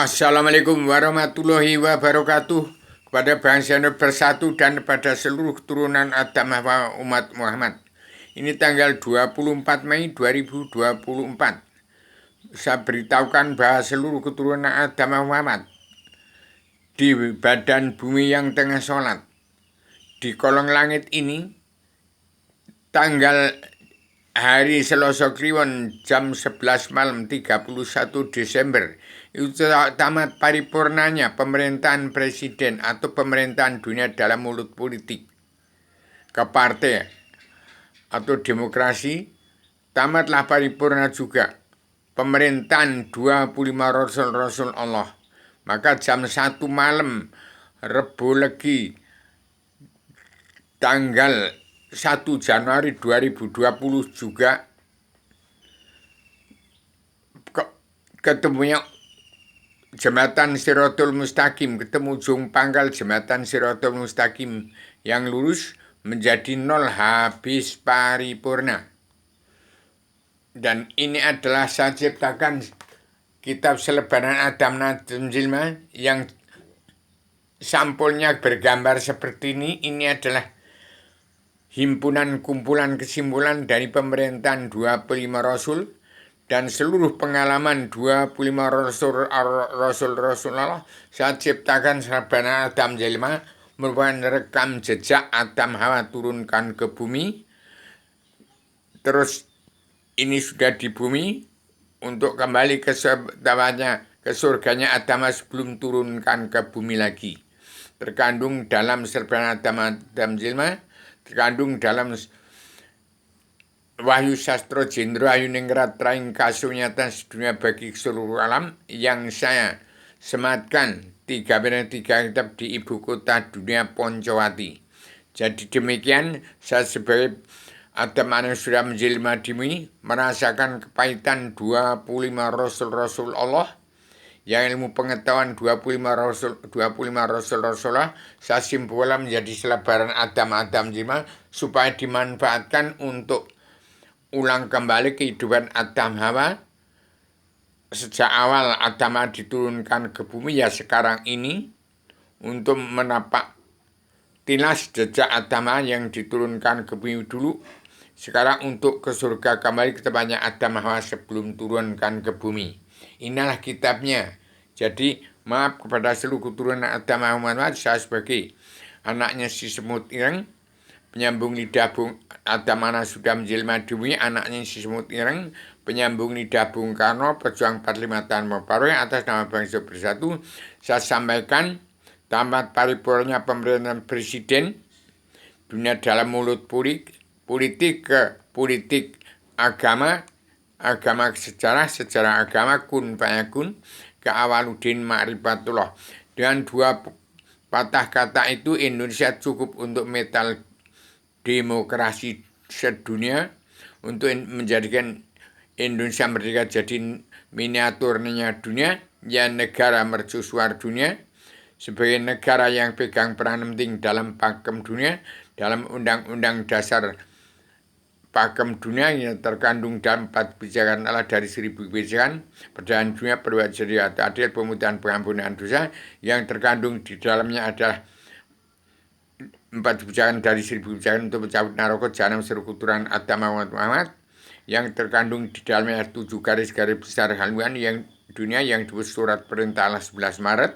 Assalamualaikum warahmatullahi wabarakatuh kepada bangsa Indonesia bersatu dan kepada seluruh turunan Adam Hawa umat Muhammad. Ini tanggal 24 Mei 2024. Saya beritahukan bahwa seluruh keturunan Adam Muhammad di badan bumi yang tengah sholat di kolong langit ini tanggal hari Selasa Kliwon jam 11 malam 31 Desember itu tamat paripurnanya pemerintahan presiden atau pemerintahan dunia dalam mulut politik ke partai atau demokrasi. Tamatlah paripurna juga pemerintahan 25 Rasul Allah. Maka jam 1 malam Rebu Legi tanggal 1 Januari 2020 juga ketemunya Jembatan Shirathul Mustaqim, ketemu ujung pangkal Jembatan Shirathul Mustaqim yang lurus menjadi 0 habis paripurna. Dan ini adalah saya ciptakan kitab selebaran Adam Najm Jilma yang sampulnya bergambar seperti ini. Ini adalah himpunan kumpulan kesimpulan dari pemerintahan 25 Rasul dan seluruh pengalaman 25 Rasulullah. Saya ciptakan selebaran Adam Jilma merupakan rekam jejak Adam Hawa turunkan ke bumi. Terus ini sudah di bumi untuk kembali ke surganya Adam sebelum turunkan ke bumi lagi. Terkandung dalam selebaran Adam Jilma, terkandung dalam Wahyu Sastro Jendro Ayuningrat Traing Kasunyatan Sedunia bagi seluruh alam yang saya sematkan 3 kitab di ibu kota dunia Poncowati. Jadi demikian, saya sebagai Adam yang sudah menjelma di bumi merasakan kepahitan 25 Rasul Allah, yang ilmu pengetahuan 25 Rasulullah saya simpulkan menjadi selebaran Adam Jilma supaya dimanfaatkan untuk ulang kembali kehidupan Adam Hawa. Sejak awal Adam diturunkan ke bumi ya sekarang ini untuk menapak tilas jejak Adam yang diturunkan ke bumi dulu. Sekarang untuk ke surga kembali ke tempatnya Adam Hawa sebelum turunkan ke bumi. Inilah kitabnya. Jadi maaf kepada seluruh keturunan Adam Muhammad, saya sebagai anaknya si semut ireng, penyambung lidah Bung Adam mana sudah menjelma di bumi, anaknya si semut ireng, penyambung lidah Bung Karno, pejuang 45 tahun Meparoy, atas nama bangsa bersatu, saya sampaikan tamat paripurnya pemerintahan presiden dunia dalam mulut politik ke politik agama sejarah agama kun fayakun ke Awaludin Ma'rifatullah. Dengan 2 patah kata itu Indonesia cukup untuk metal demokrasi sedunia, untuk menjadikan Indonesia merdeka jadi miniaturnya dunia, ya negara mercusuar dunia, sebagai negara yang pegang peran penting dalam pakem dunia, dalam undang-undang dasar pakem dunia yang terkandung dalam 4 kebijakan Allah dari 1000 kebijakan perdamaian dunia, perwajaran adil, pemudahan pengampunan dosa. Yang terkandung di dalamnya adalah 4 kebijakan dari 1000 kebijakan untuk mencabut naroko jahanam seluruh keturunan Adam Muhammad. Yang terkandung di dalamnya 7 garis-garis besar haluan yang dunia yang disebut surat perintah Allah 11 Maret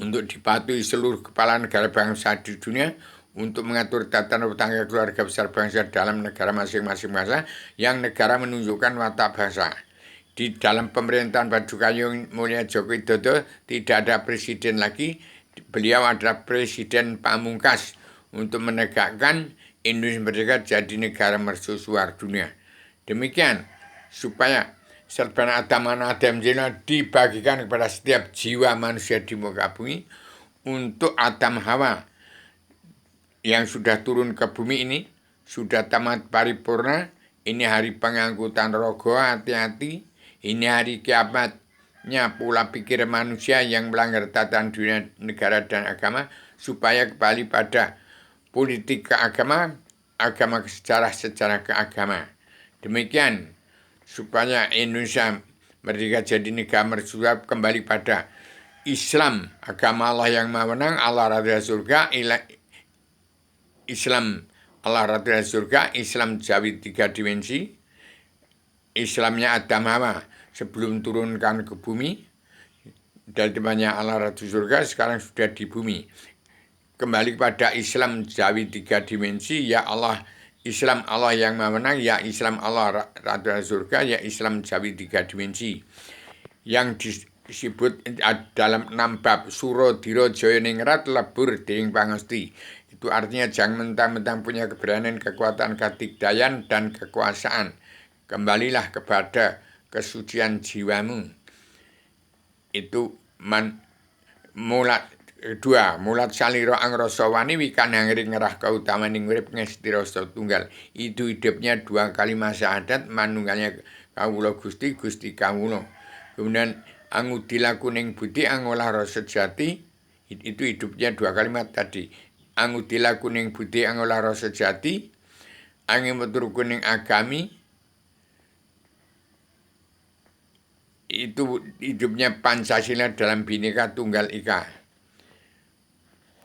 untuk dipatuhi seluruh kepala negara bangsa di dunia, untuk mengatur tata rumah tangga keluarga besar bangsa dalam negara masing-masing bangsa, yang negara menunjukkan watak bangsa. Di dalam pemerintahan Paduka Mulia Joko Widodo tidak ada presiden lagi, beliau adalah presiden pamungkas untuk menegakkan Indonesia merdeka jadi negara mercusuar dunia. Demikian supaya selebaran Adam Jilma dibagikan kepada setiap jiwa manusia di muka bumi, untuk Adam Hawa yang sudah turun ke bumi ini sudah tamat paripurna. Ini hari pengangkutan rogo, hati-hati. Ini hari kiamatnya pola pikir manusia yang melanggar tatanan dunia, negara dan agama, supaya kembali pada politik keagama, sejarah keagama. Demikian supaya Indonesia merdeka jadi negara mercusuar kembali pada Islam, agama Allah yang maha menang, Allah Raja Surga, Islam Allah Raja Surga, Islam Jawi 3 dimensi, Islamnya Adam Hawa sebelum turunkan ke bumi, dari temannya Allah Raja Surga sekarang sudah di bumi. Kembali kepada Islam Jawi 3 dimensi, ya Allah, Islam Allah yang maha menang, ya Islam Allah Raja Surga, ya Islam Jawi 3 dimensi. Yang disebut dalam 6 bab Suro Diro Jaya Ningrat Lebur Deing Pangesti. Itu artinya jangan mentang-mentang punya keberanian, kekuatan, kedigdayan, dan kekuasaan. Kembalilah kepada kesucian jiwamu. Itu mulat dua, mulat saliro angrasa wani wikan hangri ngerah kautamaning urip ngesti rasa tunggal. Itu hidupnya 2 kali masa adat manunggalnya kawula Gusti, Gusti kawula. Kemudian angudila kuning budi angolah rasa jati, itu hidupnya 2 kalimat tadi. Angudila kuning budi angolah rasa jati, angin metur kuning agami, itu hidupnya Pancasila dalam Bhinneka Tunggal Ika.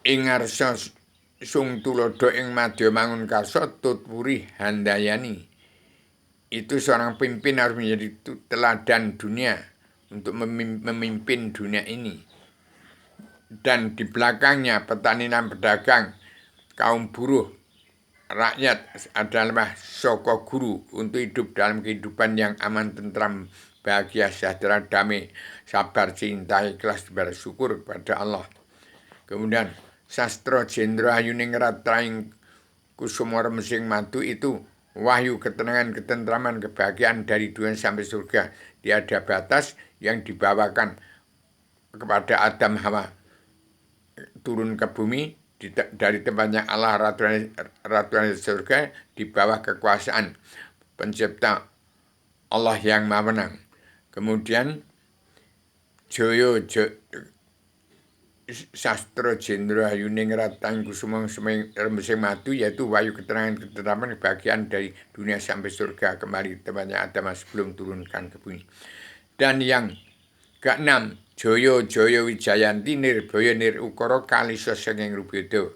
Ing ngarsa sung tulodo ing madya mangun karsa tutpuri handayani. Itu seorang pemimpin harus menjadi teladan dunia untuk memimpin dunia ini. Dan di belakangnya petani dan pedagang, kaum buruh, rakyat adalah soko guru untuk hidup dalam kehidupan yang aman, tentram, bahagia, sejahtera, damai, sabar, cinta, ikhlas, bersyukur kepada Allah. Kemudian sastra Jendra Ayuningrat Traing Kusuma Remesing Madu itu wahyu, ketenangan, ketentraman, kebahagiaan dari dunia sampai surga. Tiada batas yang dibawakan kepada Adam Hawa turun ke bumi dari tempatnya Allah Ratu surga di bawah kekuasaan pencipta Allah yang maha menang. Kemudian Sastra Jendra Ayuningrat Traing Kusuma Remesing Madu, yaitu wahyu, ketenangan, ketentraman, kebahagiaan dari dunia sampai surga kembali tempatnya Adam sebelum turunkan ke bumi. Dan yang keenam, Joyo Wijayanti Nirbaya Nirukara Kalisa Senging Rubeda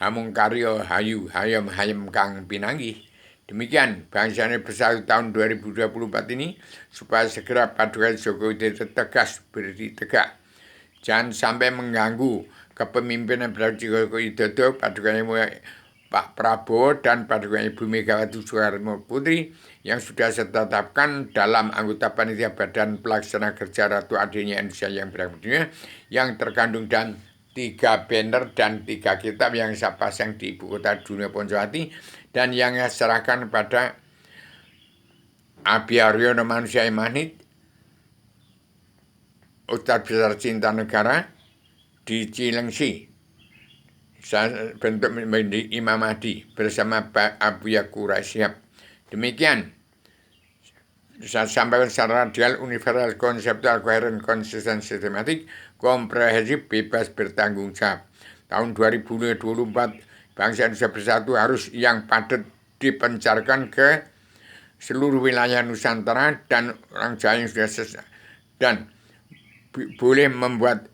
Hamung Karya Hayu Hayam Kang Pinanggih. Demikian bangsanya bersatu tahun 2024 ini, supaya segera Paduka Joko Widodo tegas berdiri tegak. Jangan sampai mengganggu kepemimpinan Joko Widodo, Padukanya Pak Prabowo dan Padukanya Ibu Megawati Soekarno Putri yang sudah saya tetapkan dalam anggota panitia Badan Pelaksana Kerja Ratu Adanya Indonesia yang berikutnya, yang terkandung dalam 3 banner dan 3 kitab yang saya pasang di ibu kota dunia Poncowati, dan yang saya serahkan pada Abi Aryono Manusia Imanit, Ustadz Besar Cinta Negara di Cilengsi. Saya bentuk menjadi Imam Mahdi bersama Pak Abu Yakura Syihab. Demikian saya sampaikan secara radial, universal, konseptual, koheren, konsisten, sistematik, komprehensif, bebas, bertanggung jawab. Tahun 2024 bangsa Indonesia Bersatu harus yang padat dipencarkan ke seluruh wilayah Nusantara dan orang Jawa yang sudah selesai, dan boleh membuat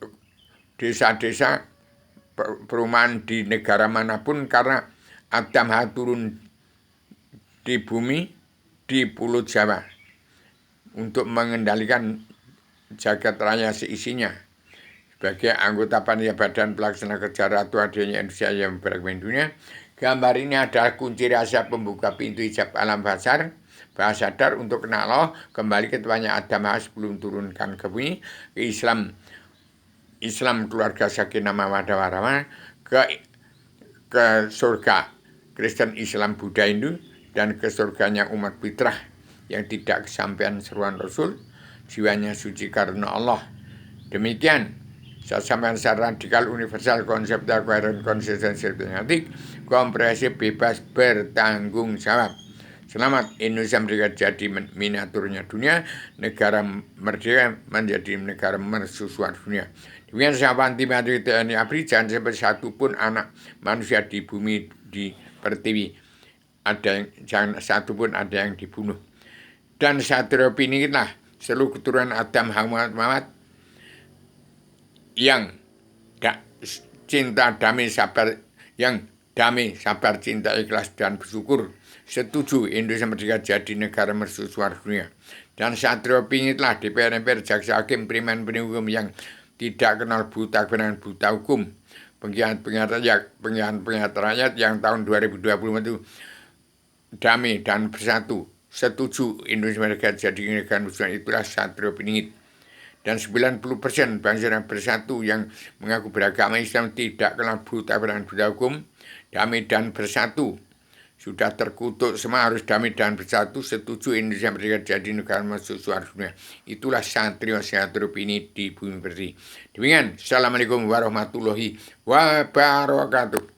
desa-desa perumahan di negara manapun, karena Adam turun di bumi di Pulau Jawa untuk mengendalikan jagat raya seisinya. Sebagai anggota panitia Badan Pelaksana Kerja Ratu Adanya Indonesia yang berkembang dunia, gambar ini adalah kunci rahasia pembuka pintu hijab alam bawah sadar untuk kenal Allah, kembali ke tempatnya Adam sebelum turunkan ke bumi, ke Islam keluarga Sakinah Mawaddah Warahmah, ke surga Kristen, Islam, Buddha, Hindu, dan ke surganya umat fitrah yang tidak kesampaian seruan Rasul, jiwanya suci karena Allah. Demikian saya sampaikan secara radikal, universal, konseptual, koheren, konsisten, sistematik, komprehensif, bebas, bertanggung jawab. Selamat Indonesia merdeka jadi miniaturnya dunia, negara merdeka menjadi negara mercusuar dunia. Demikian sahabat anti TNI ABRI, jangan sampai satu pun anak manusia di bumi, di pertiwi, jangan satu pun ada yang dibunuh. Dan satu opini lah, seluruh keturunan Adam Muhammad yang cinta, damai, sabar, yang damai, sabar, cinta, ikhlas, dan bersyukur. Setuju Indonesia merdeka jadi negara mercusuar dunia. Dan Satrio pingitlah DPR, jaksa hakim, priman, penegak hukum yang tidak kenal buta kebenaran, buta hukum. Pengkhianat rakyat yang tahun 2020 itu damai dan bersatu. Setuju Indonesia merdeka jadi negara mercusuar, itulah Satrio Piningit. Dan 90% bangsa yang bersatu yang mengaku beragama Islam tidak kenal buta kebenaran, buta hukum, damai dan bersatu. Sudah terkutuk semua harus damai dan bersatu. Setuju Indonesia merdeka jadi negara mercusuar dunia. Itulah Satrio ini di bumi bersih. Demikian, Assalamualaikum warahmatullahi wabarakatuh.